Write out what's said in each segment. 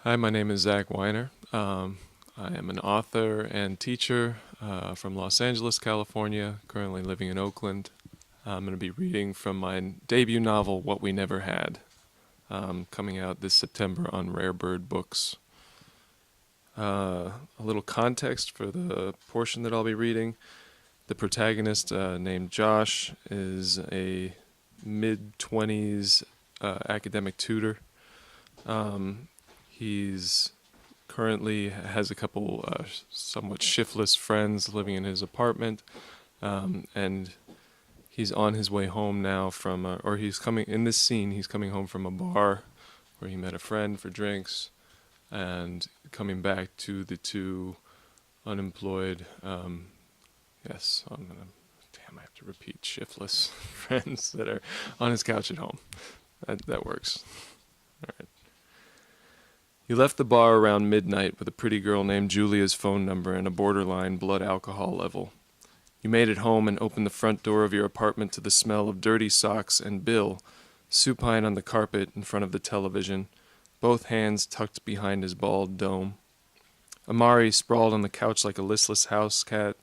Hi, my name is Zach Wyner. I am an author and teacher from Los Angeles, California, currently living in Oakland. I'm going to be reading from my debut novel, What We Never Had, coming out this September on Rare Bird Books. A little context for the portion that I'll be reading. The protagonist, named Josh, is a mid-20s academic tutor. He's currently has a couple somewhat shiftless friends living in his apartment, and he's on his way home now from, or he's coming, in this scene, he's coming home from a bar where he met a friend for drinks, and coming back to the two unemployed, yes, damn, I have to repeat, shiftless friends that are on his couch at home. That works. All right. You left the bar around midnight with a pretty girl named Julia's phone number and a borderline blood alcohol level. You made it home and opened the front door of your apartment to the smell of dirty socks and Bill, supine on the carpet in front of the television, both hands tucked behind his bald dome. Amare, sprawled on the couch like a listless house cat,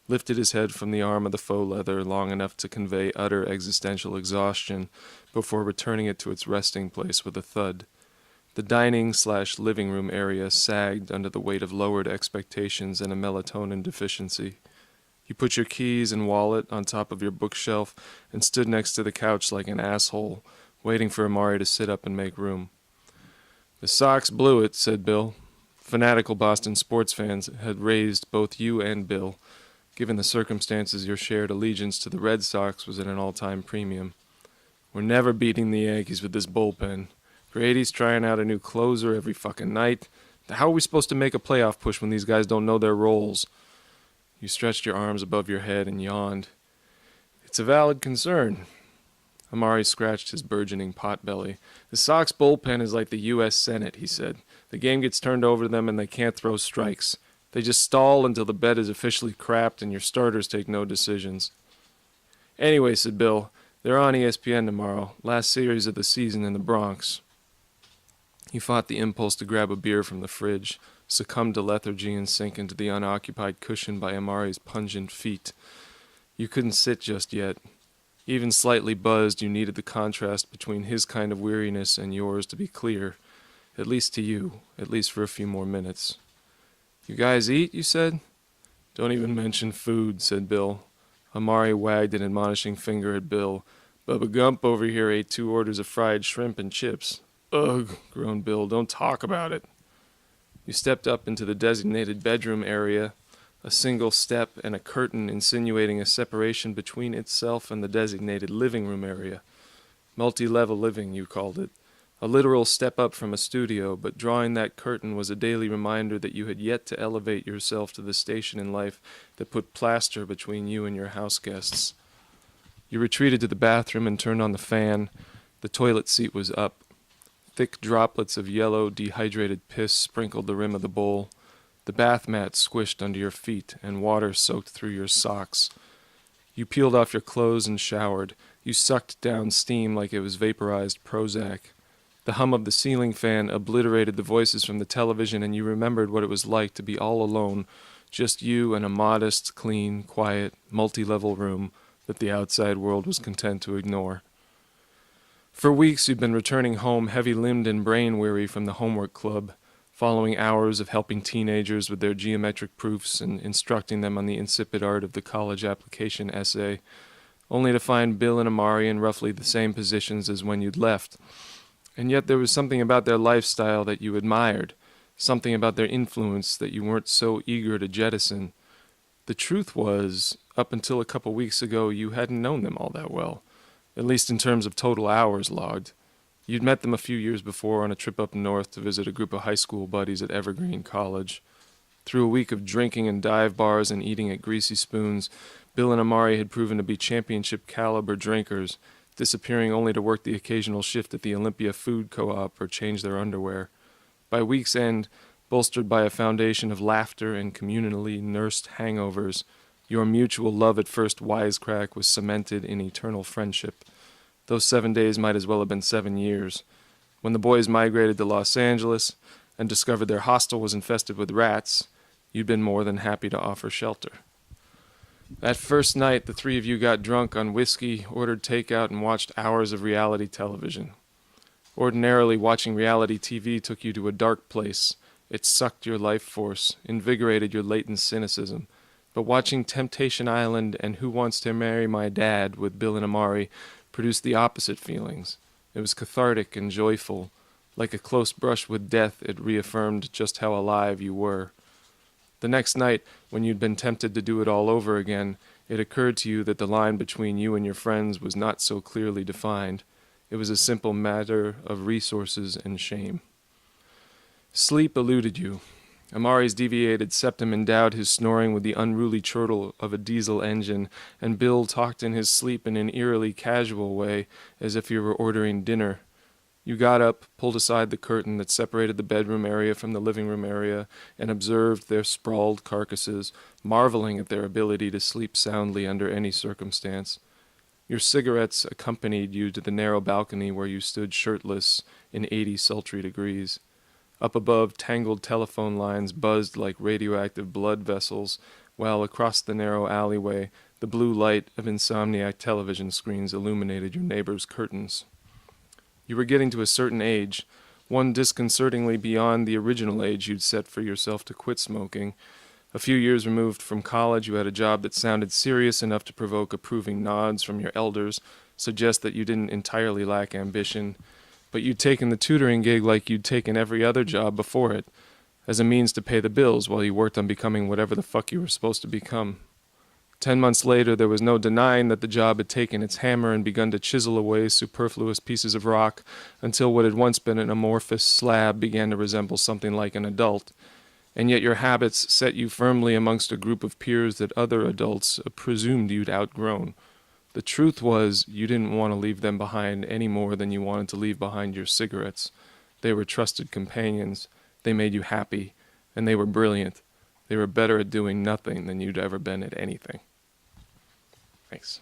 lifted his head from the arm of the faux leather long enough to convey utter existential exhaustion before returning it to its resting place with a thud. The dining/living room area sagged under the weight of lowered expectations and a melatonin deficiency. You put your keys and wallet on top of your bookshelf and stood next to the couch like an asshole, waiting for Amari to sit up and make room. The Sox blew it, said Bill. Fanatical Boston sports fans had raised both you and Bill. Given the circumstances, your shared allegiance to the Red Sox was at an all-time premium. We're never beating the Yankees with this bullpen. Brady's trying out a new closer every fucking night. How are we supposed to make a playoff push when these guys don't know their roles? You stretched your arms above your head and yawned. It's a valid concern. Amari scratched his burgeoning potbelly. The Sox bullpen is like the U.S. Senate, he said. The game gets turned over to them and they can't throw strikes. They just stall until the bed is officially crapped and your starters take no decisions. Anyway, said Bill, they're on ESPN tomorrow. Last series of the season in the Bronx. He fought the impulse to grab a beer from the fridge, succumbed to lethargy and sink into the unoccupied cushion by Amari's pungent feet. You couldn't sit just yet. Even slightly buzzed, you needed the contrast between his kind of weariness and yours to be clear, at least to you, at least for a few more minutes. You guys eat, you said? Don't even mention food, said Bill. Amari wagged an admonishing finger at Bill. Bubba Gump over here ate 2 orders of fried shrimp and chips. Ugh, groaned Bill, don't talk about it. You stepped up into the designated bedroom area, a single step and a curtain insinuating a separation between itself and the designated living room area. Multi-level living, you called it. A literal step up from a studio, but drawing that curtain was a daily reminder that you had yet to elevate yourself to the station in life that put plaster between you and your house guests. You retreated to the bathroom and turned on the fan. The toilet seat was up. Thick droplets of yellow, dehydrated piss sprinkled the rim of the bowl. The bath mat squished under your feet, and water soaked through your socks. You peeled off your clothes and showered. You sucked down steam like it was vaporized Prozac. The hum of the ceiling fan obliterated the voices from the television, and you remembered what it was like to be all alone, just you and a modest, clean, quiet, multi-level room that the outside world was content to ignore. For weeks you'd been returning home heavy-limbed and brain-weary from the homework club, following hours of helping teenagers with their geometric proofs and instructing them on the insipid art of the college application essay, only to find Bill and Amari in roughly the same positions as when you'd left. And yet there was something about their lifestyle that you admired, something about their influence that you weren't so eager to jettison. The truth was, up until a couple weeks ago, you hadn't known them all that well. At least in terms of total hours logged. You'd met them a few years before on a trip up north to visit a group of high school buddies at Evergreen College. Through a week of drinking in dive bars and eating at Greasy Spoons, Bill and Amari had proven to be championship-caliber drinkers, disappearing only to work the occasional shift at the Olympia Food Co-op or change their underwear. By week's end, bolstered by a foundation of laughter and communally nursed hangovers, your mutual love at first wisecrack was cemented in eternal friendship. Those 7 days might as well have been 7 years. When the boys migrated to Los Angeles, and discovered their hostel was infested with rats, you'd been more than happy to offer shelter. That first night, the three of you got drunk on whiskey, ordered takeout, and watched hours of reality television. Ordinarily, watching reality TV took you to a dark place. It sucked your life force, invigorated your latent cynicism. But watching Temptation Island and Who Wants to Marry My Dad with Bill and Amare produced the opposite feelings. It was cathartic and joyful. Like a close brush with death, it reaffirmed just how alive you were. The next night, when you'd been tempted to do it all over again, it occurred to you that the line between you and your friends was not so clearly defined. It was a simple matter of resources and shame. Sleep eluded you. Amare's deviated septum endowed his snoring with the unruly chortle of a diesel engine, and Bill talked in his sleep in an eerily casual way, as if he were ordering dinner. You got up, pulled aside the curtain that separated the bedroom area from the living room area, and observed their sprawled carcasses, marveling at their ability to sleep soundly under any circumstance. Your cigarettes accompanied you to the narrow balcony where you stood shirtless in 80 sultry degrees. Up above, tangled telephone lines buzzed like radioactive blood vessels, while across the narrow alleyway, the blue light of insomniac television screens illuminated your neighbor's curtains. You were getting to a certain age, one disconcertingly beyond the original age you'd set for yourself to quit smoking. A few years removed from college, you had a job that sounded serious enough to provoke approving nods from your elders, suggest that you didn't entirely lack ambition, but you'd taken the tutoring gig like you'd taken every other job before it, as a means to pay the bills while you worked on becoming whatever the fuck you were supposed to become. 10 months later, there was no denying that the job had taken its hammer and begun to chisel away superfluous pieces of rock until what had once been an amorphous slab began to resemble something like an adult. And yet your habits set you firmly amongst a group of peers that other adults presumed you'd outgrown. The truth was, you didn't want to leave them behind any more than you wanted to leave behind your cigarettes. They were trusted companions. They made you happy. And they were brilliant. They were better at doing nothing than you'd ever been at anything. Thanks.